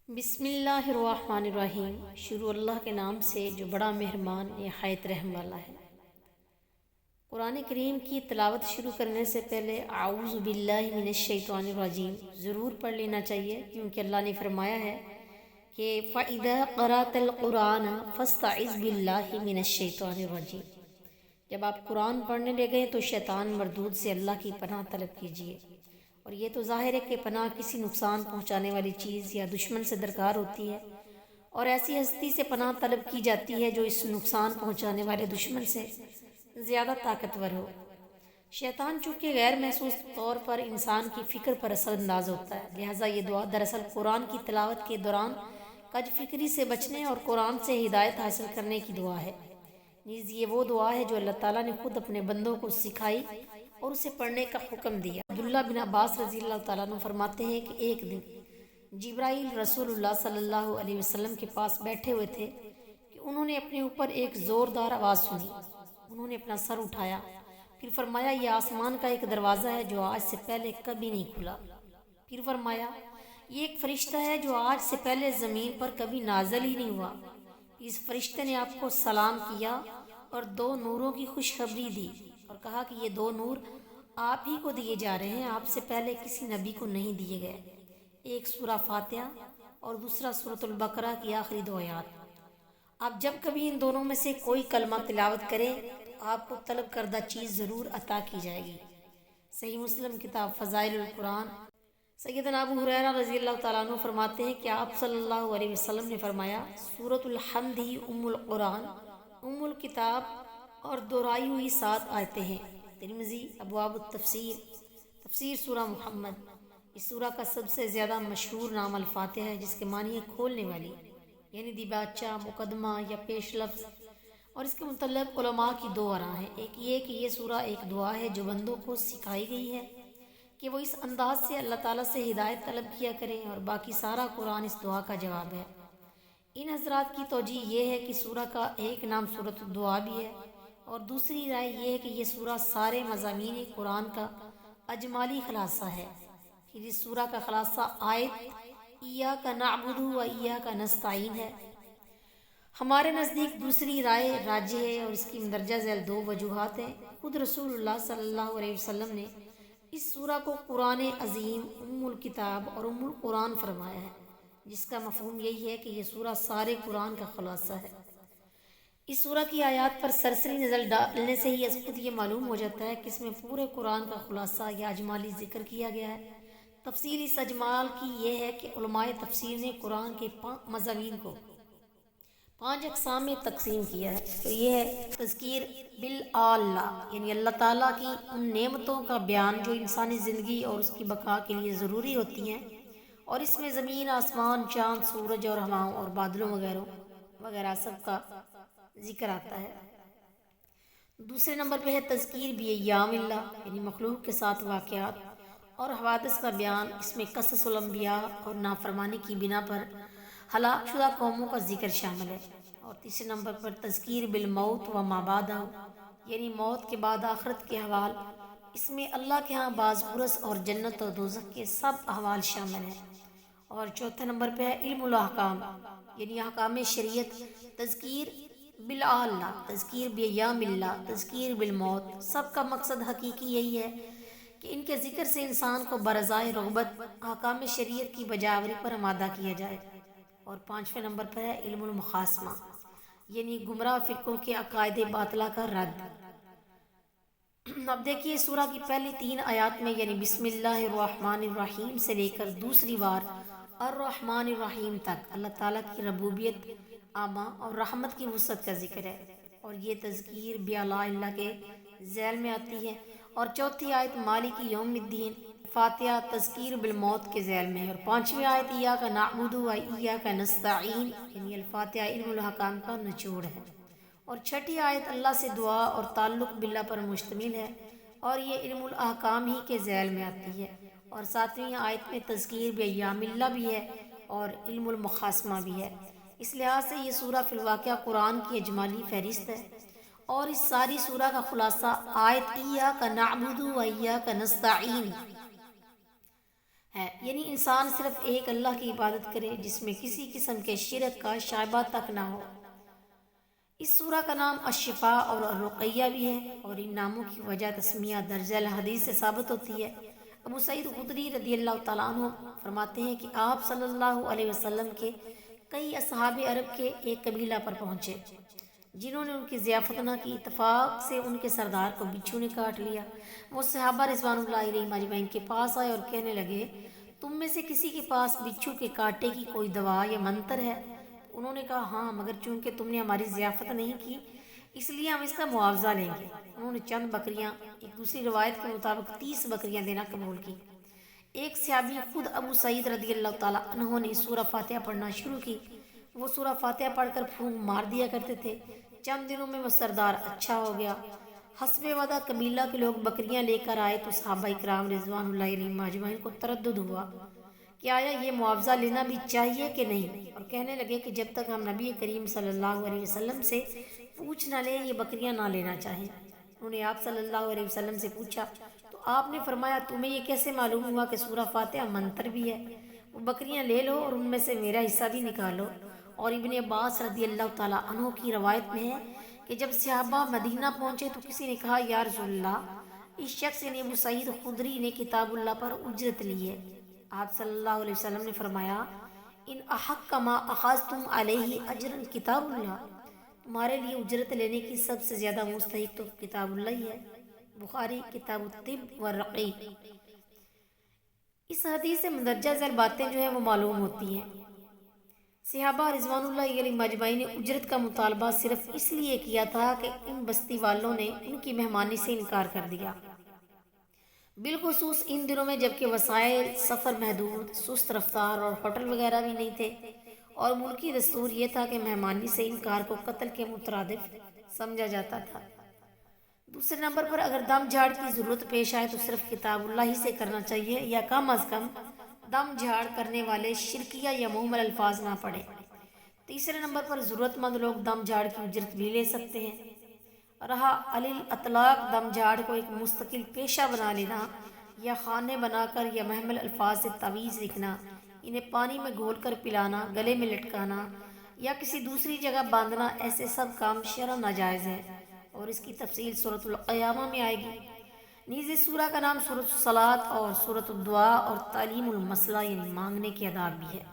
بسم اللہ الرحمن الرحیم۔ شروع اللہ کے نام سے جو بڑا مہربان نہایت رحم والا ہے۔ قرآن کریم کی تلاوت شروع کرنے سے پہلے اعوذ باللہ من الشیطان الرجیم ضرور پڑھ لینا چاہیے، کیونکہ اللہ نے فرمایا ہے کہ فَإِذَا قَرَأْتَ الْقُرْآنَ فَاسْتَعِذْ بِاللَّهِ مِنَ الشَّيْطَانِ الرَّجِيمِ۔ جب آپ قرآن پڑھنے لگے تو شیطان مردود سے اللہ کی پناہ طلب کیجیے، اور یہ تو ظاہر ہے کہ پناہ کسی نقصان پہنچانے والی چیز یا دشمن سے درکار ہوتی ہے، اور ایسی ہستی سے پناہ طلب کی جاتی ہے جو اس نقصان پہنچانے والے دشمن سے زیادہ طاقتور ہو۔ شیطان چونکہ غیر محسوس طور پر انسان کی فکر پر اثر انداز ہوتا ہے، لہٰذا یہ دعا دراصل قرآن کی تلاوت کے دوران کج فکری سے بچنے اور قرآن سے ہدایت حاصل کرنے کی دعا ہے۔ نیز یہ وہ دعا ہے جو اللہ تعالیٰ نے خود اپنے بندوں کو سکھائی اور اسے پڑھنے کا حکم دیا۔ عبداللہ بن عباس رضی اللہ تعالیٰ عنہ فرماتے ہیں کہ ایک دن جبرائیل رسول اللہ صلی اللہ علیہ وسلم کے پاس بیٹھے ہوئے تھے کہ انہوں نے اپنے اوپر ایک زوردار آواز سنی۔ انہوں نے اپنا سر اٹھایا، پھر فرمایا یہ آسمان کا ایک دروازہ ہے جو آج سے پہلے کبھی نہیں کھلا۔ پھر فرمایا یہ ایک فرشتہ ہے جو آج سے پہلے زمین پر کبھی نازل ہی نہیں ہوا۔ اس فرشتے نے آپ کو سلام کیا اور دو نوروں کی خوشخبری دی اور کہا کہ یہ دو نور آپ ہی کو دیے جا رہے ہیں، آپ سے پہلے کسی نبی کو نہیں دیے گئے، ایک سورہ فاتحہ اور دوسرا سورۃ البقرہ کی آخری دو آیات۔ آپ جب کبھی ان دونوں میں سے کوئی کلمہ تلاوت کریں تو آپ کو طلب کردہ چیز ضرور عطا کی جائے گی۔ صحیح مسلم کتاب فضائل القرآن۔ سیدنا ابو ہریرہ رضی اللہ تعالیٰ عنہ فرماتے ہیں کہ آپ صلی اللہ علیہ وسلم نے فرمایا سورۃ الحمد ہی ام القرآن، ام الکتاب اور دہرائی ہوئی 7 آیتیں ہیں۔ ترمذی ابواب التفسیر، تفسیر سورہ محمد۔ اس سورہ کا سب سے زیادہ مشہور نام الفاتحہ ہے، جس کے معنی ہے کھولنے والی، یعنی دیباچہ، مقدمہ یا پیش لفظ، اور اس کے متعلق علماء کی دو آراء ہیں۔ ایک یہ کہ یہ سورہ ایک دعا ہے جو بندوں کو سکھائی گئی ہے کہ وہ اس انداز سے اللہ تعالیٰ سے ہدایت طلب کیا کریں، اور باقی سارا قرآن اس دعا کا جواب ہے۔ ان حضرات کی توجیہ یہ ہے کہ سورہ کا ایک نام سورۃ الدعا بھی ہے، اور دوسری رائے یہ ہے کہ یہ سورہ سارے مضامین قرآن کا اجمالی خلاصہ ہے۔ پھر اس سورہ کا خلاصہ آیت ایاک نعبد و ایاک نستعین ہے۔ ہمارے نزدیک دوسری رائے راجح ہے، اور اس کی مندرجہ ذیل 2 وجوہات ہیں۔ خود رسول اللہ صلی اللہ علیہ وسلم نے اس سورہ کو قرآن عظیم، ام الکتاب اور ام القرآن فرمایا ہے، جس کا مفہوم یہی ہے کہ یہ سورہ سارے قرآن کا خلاصہ ہے۔ اس سورہ کی آیات پر سرسری نظر ڈالنے سے ہی از خود یہ معلوم ہو جاتا ہے کہ اس میں پورے قرآن کا خلاصہ یا اجمالی ذکر کیا گیا ہے۔ تفصیل اس اجمال کی یہ ہے کہ علماء تفسیر نے قرآن کے 5 مضامین کو 5 اقسام میں تقسیم کیا ہے۔ تو یہ ہے تذکیر باللہ، یعنی اللہ تعالیٰ کی ان نعمتوں کا بیان جو انسانی زندگی اور اس کی بقا کے لیے ضروری ہوتی ہیں، اور اس میں زمین، آسمان، چاند، سورج اور ہواؤں اور بادلوں وغیرہ سب کا ذکر آتا ہے۔ دوسرے نمبر پہ ہے تذکیر بایام اللہ، یعنی مخلوق کے ساتھ واقعات اور حوادث کا بیان۔ اس میں قصص الانبیاء اور نافرمانی کی بنا پر ہلاک شدہ قوموں کا ذکر شامل ہے۔ اور تیسرے نمبر پر تذکیر بالموت و ما بعدہ، یعنی موت کے بعد آخرت کے احوال۔ اس میں اللہ کے ہاں باز پرس اور جنت اور دوزخ کے سب احوال شامل ہیں۔ اور چوتھے نمبر پہ ہے علم الاحکام، یعنی احکام شریعت۔ تذکیر باللہ، تذکیر بایام اللہ، تذکیر بالموت، سب کا مقصد حقیقی یہی ہے کہ ان کے ذکر سے انسان کو برضائے رغبت احکام شریعت کی بجاوری پر آمادہ کیا جائے۔ اور 5ویں نمبر پر ہے علم المخاصمہ، یعنی گمراہ فرقوں کے عقائد باطلہ کا رد۔ اب دیکھیے سورہ کی پہلی 3 آیات میں، یعنی بسم اللہ الرحمن الرحیم سے لے کر دوسری بار الرحمن الرحیم تک اللہ تعالیٰ کی ربوبیت عامہ اور رحمت کی وسعت کا ذکر ہے، اور یہ تذکیر بآلاء اللہ کے ذیل میں آتی ہے۔ اور چوتھی آیت مالک یوم الدین، فاتحہ تذکیر بالموت کے ذیل میں ہے، اور 5ویں آیت ایاک نعبد و ایاک نستعین، یعنی الفاتحہ علم الاحکام کا نچوڑ ہے۔ اور 6ٹھی آیت اللہ سے دعا اور تعلق باللہ پر مشتمل ہے، اور یہ علم الاحکام ہی کے ذیل میں آتی ہے۔ اور 7ویں آیت میں تذکیر بایام اللہ بھی ہے اور علم المخاصمہ بھی ہے۔ اس لحاظ سے یہ سورہ فی الواقع قرآن کی اجمالی فہرست ہے، اور اس ساری سورہ کا خلاصہ آیت ایاک نعبد و ایاک نستعین ہے، یعنی انسان صرف ایک اللہ کی عبادت کرے جس میں کسی قسم کے شرک کا شائبہ تک نہ ہو۔ اس سورہ کا نام الشفاء اور الرقیہ بھی ہے، اور ان ناموں کی وجہ تسمیہ درج الحدیث سے ثابت ہوتی ہے۔ ابو سعید خدری رضی اللہ تعالیٰ عنہ فرماتے ہیں کہ آپ صلی اللہ علیہ وسلم کے کئی اصحاب عرب کے ایک قبیلہ پر پہنچے جنہوں نے ان کی ضیافت نہ کی۔ اتفاق سے ان کے سردار کو بچھو نے کاٹ لیا۔ وہ صحابہ رضوان اللہ علیہم اجمعین کے پاس آئے اور کہنے لگے، تم میں سے کسی کے پاس بچھو کے کاٹے کی کوئی دوا یا منتر ہے؟ انہوں نے کہا ہاں، مگر چونکہ تم نے ہماری ضیافت نہیں کی اس لیے ہم اس کا معاوضہ لیں گے۔ انہوں نے چند بکریاں، ایک دوسری روایت کے مطابق 30 بکریاں دینا قبول کی۔ ایک صحابی خود ابو سعید رضی اللہ تعالیٰ عنہ نے سورہ فاتحہ پڑھنا شروع کی۔ وہ سورہ فاتحہ پڑھ کر پھونک مار دیا کرتے تھے۔ چند دنوں میں وہ سردار اچھا ہو گیا۔ حسب وعدہ قبیلہ کے لوگ بکریاں لے کر آئے تو صحابہ کرام رضوان اللہ علیہم اجمعین کو تردد ہوا کہ آیا یہ معاوضہ لینا بھی چاہیے کہ نہیں، اور کہنے لگے کہ جب تک ہم نبی کریم صلی اللہ علیہ وسلم سے پوچھ نہ لیں یہ بکریاں نہ لینا چاہیں۔ انہوں نے آپ صلی اللہ علیہ وسلم سے پوچھا تو آپ نے فرمایا، تمہیں یہ کیسے معلوم ہوا کہ سورہ فاتحہ منتر بھی ہے؟ وہ بکریاں لے لو اور ان میں سے میرا حصہ بھی نکالو۔ اور ابن عباس رضی اللہ تعالیٰ عنہ کی روایت میں ہے کہ جب صحابہ مدینہ پہنچے تو کسی نے کہا، یا رسول اللہ، اس شخص نے ابو سعید خدری نے کتاب اللہ پر اجرت لی ہے۔ آپ صلی اللہ علیہ وسلم نے فرمایا، ان احق ما اخذتم علیہ اجرا کتاب اللہ، تمہارے لیے اجرت لینے کی سب سے زیادہ مستحق تو کتاب اللہ ہی ہے۔ بخاری کتاب الطب والرقی۔ اس حدیث سے مندرجہ ذیل باتیں جو ہیں وہ معلوم ہوتی ہیں۔ صحابہ رضوان اللہ علیہم اجمعین نے اجرت کا مطالبہ صرف اس لیے کیا تھا کہ ان بستی والوں نے ان کی مہمانی سے انکار کر دیا، بالخصوص ان دنوں میں جبکہ وسائل سفر محدود، سست رفتار اور ہوٹل وغیرہ بھی نہیں تھے، اور ملکی دستور یہ تھا کہ مہمانی سے انکار کو قتل کے مترادف سمجھا جاتا تھا۔ دوسرے نمبر پر اگر دم جھاڑ کی ضرورت پیش آئے تو صرف کتاب اللہ ہی سے کرنا چاہیے، یا کم از کم دم جھاڑ کرنے والے شرکیہ یا محمل الفاظ نہ پڑھیں۔ تیسرے نمبر پر ضرورت مند لوگ دم جھاڑ کی اجرت بھی لے سکتے ہیں۔ رہا علی الاطلاق دم جھاڑ کو ایک مستقل پیشہ بنا لینا، یا خانے بنا کر یا محمل الفاظ سے تعویذ لکھنا، انہیں پانی میں گھول کر پلانا، گلے میں لٹکانا یا کسی دوسری جگہ باندھنا، ایسے سب کام شرعاً ناجائز ہیں، اور اس کی تفصیل سورۃ القیامہ میں آئے گی۔ نیز اس سورہ کا نام سورۃ الصلاۃ اور سورۃ الدعاء اور تعلیم المسئلہ یعنی مانگنے کے آداب بھی ہے۔